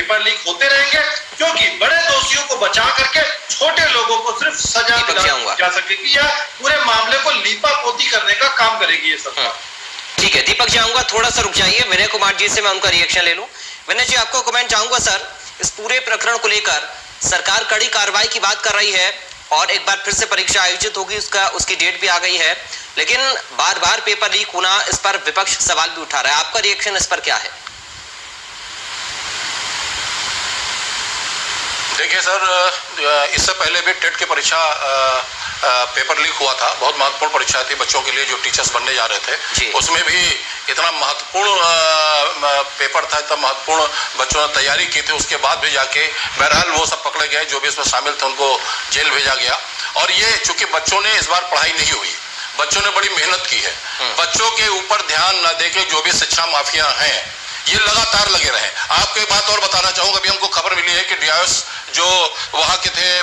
Paper leak होते रहेंगे, क्योंकि बड़े दोषियों को बचा करके छोटे लोगों को सिर्फ सजा दिलाई जा सकेगी या पूरे मामले को लीपापोती करने का काम करेगी ये सरकार। ठीक है, दीपक जी आऊंगा, थोड़ा सा रुक जाइए, विनय कुमार जी से मैं उनका रिएक्शन ले लूं। विनय जी, आपको कमेंट चाहूंगा सर, इस पूरे प्रकरण को लेकर सरकार कड़ी कार्रवाई की बात कर रही है और एक बार फिर से परीक्षा आयोजित होगी, उसकी डेट भी आ गई है, लेकिन बार बार पेपर लीक होना, इस पर विपक्ष सवाल भी उठा रहा है। आपका रिएक्शन इस पर क्या है? देखिए सर, इससे पहले भी टेट की परीक्षा पेपर लीक हुआ था। बहुत महत्वपूर्ण परीक्षा थी बच्चों के लिए जो टीचर्स बनने जा रहे थे। उसमें भी इतना महत्वपूर्ण पेपर था, इतना महत्वपूर्ण बच्चों ने तैयारी की थी, उसके बाद भी जाके बहरहाल वो सब पकड़े गए जो भी इसमें शामिल थे, उनको जेल भेजा गया। और ये चूंकि बच्चों ने इस बार पढ़ाई नहीं हुई, बच्चों ने बड़ी मेहनत की है, बच्चों के ऊपर ध्यान न देके जो भी शिक्षा माफिया हैं ये लगातार लगे रहे। आपको एक बात और बताना चाहूंगा, अभी हमको खबर मिली है कि डीआईएस जो वहां के थे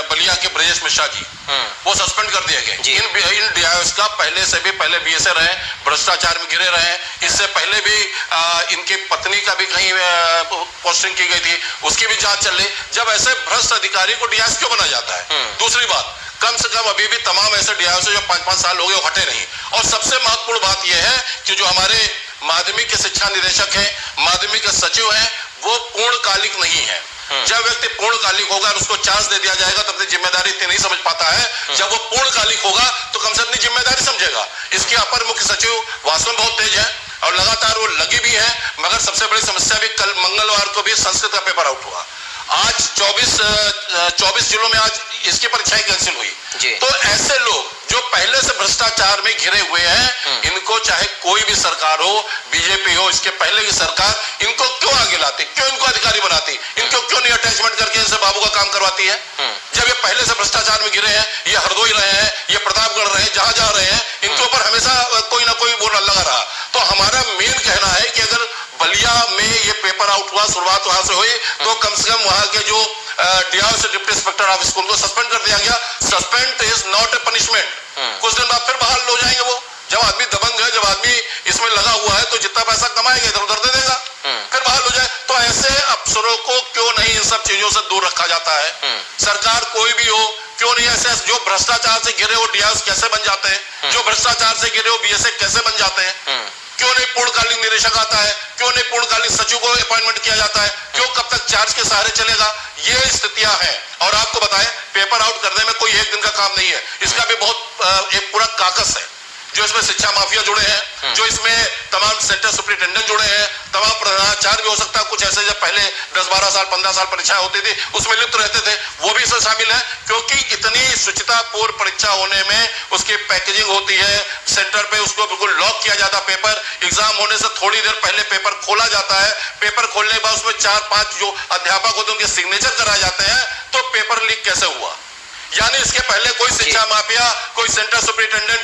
बलिया के ब्रजेश मिश्रा जी, वो सस्पेंड कर दिए गए। इन डीआईएस का पहले से भी पहले बीएसए रहे, भ्रष्टाचार में घिरे रहे। इससे पहले भी इनकी पत्नी का भी कहीं पोस्टिंग की गई थी, उसकी भी जांच चल रही। जब ऐसे भ्रष्ट अधिकारी को डीआईएस क्यों बना जाता है? दूसरी बात, कम से कम अभी भी तमाम ऐसे डीआईएस जो 5-5 साल हो गए वो हटे नहीं। और सबसे महत्वपूर्ण बात यह है कि जो हमारे माध्यमिक के शिक्षा निदेशक हैं, माध्यमिक के सचिव हैं, वो पूर्णकालिक नहीं है। जब व्यक्ति पूर्णकालिक होगा और उसको चांस दे दिया जाएगा तब तक जिम्मेदारी इतनी नहीं समझ पाता है। जब वो पूर्णकालिक होगा तो कम से अपनी जिम्मेदारी समझेगा। इसके अपर मुख्य सचिव वास्तव में बहुत तेज है और लगातार वो लगी भी है, मगर सबसे बड़ी समस्या भी, कल मंगलवार को भी संस्कृत का पेपर आउट हुआ। आज 24 जिलों में आज इसकी परीक्षाएं कैंसिल हुई। तो ऐसे लोग जो पहले से भ्रष्टाचार में घिरे हुए हैं, इनको चाहे कोई भी सरकार हो, बीजेपी हो, इसके पहले की सरकार, इनको क्यों आगे लाती, क्यों इनको अधिकारी बनाती, इनको क्यों नहीं अटैचमेंट करके इनसे बाबू का काम करवाती है? जब ये पहले से भ्रष्टाचार में घिरे हैं, ये हरदोई रहे हैं, ये प्रतापगढ़ रहे हैं, जहां जा रहे हैं, इनके ऊपर हमेशा कोई ना कोई वो लगा रहा। तो हमारा मेन कहना है कि अगर बलिया में ये पेपर आउट हुआ, शुरुआत वहां से हुई, तो कम से कम वहां के जो DIIs deputy inspector of school को सस्पेंड कर दिया गया। Suspend is not a punishment. कुछ दिन बाद फिर बहाल हो जाएंगे वो। जब आदमी दबंग है, जब आदमी इसमें लगा हुआ है, तो जितना पैसा कमाएगा इधर उधर दे देगा, फिर बहाल हो जाए। तो ऐसे अफसरों को क्यों नहीं इन सब चीजों से दूर रखा जाता है? सरकार कोई भी हो, क्यों नहीं ऐसे जो भ्रष्टाचार से घिरे वो डीआईएस कैसे बन जाते हैं, जो भ्रष्टाचार से घिरे वो बीएसए कैसे बन जाते हैं? क्यों नहीं पूर्णकालीन निदेशक आता है? क्यों नहीं पूर्णकालीन सचिव को अपॉइंटमेंट किया जाता है? क्यों कब तक चार्ज के सहारे चलेगा? ये स्थितियां हैं। और आपको बताएं, पेपर आउट करने में कोई एक दिन का काम नहीं है, इसका भी बहुत एक पूरा काकस है। जो इसमें शिक्षा माफिया जुड़े हैं, जो इसमें तमाम सेंटर सुपरिटेंडेंट जुड़े हैं, तमाम प्रधानाचार्य भी हो सकता है, कुछ ऐसे जब पहले 10-12 साल 15 साल परीक्षा होती थी उसमें लिप्त रहते थे, वो भी इसमें शामिल है। क्योंकि इतनी शुचितापूर्ण परीक्षा होने में उसकी पैकेजिंग होती है, सेंटर पे उसको बिल्कुल लॉक किया जाता है। पेपर एग्जाम होने से थोड़ी देर पहले पेपर खोला जाता है। पेपर खोलने के बाद उसमें 4-5 जो अध्यापक होते हैं उनके सिग्नेचर कराए जाते हैं। तो पेपर लीक कैसे हुआ? यानी इसके पहले कोई शिक्षा माफिया, कोई सेंटर सुपरिटेंडेंट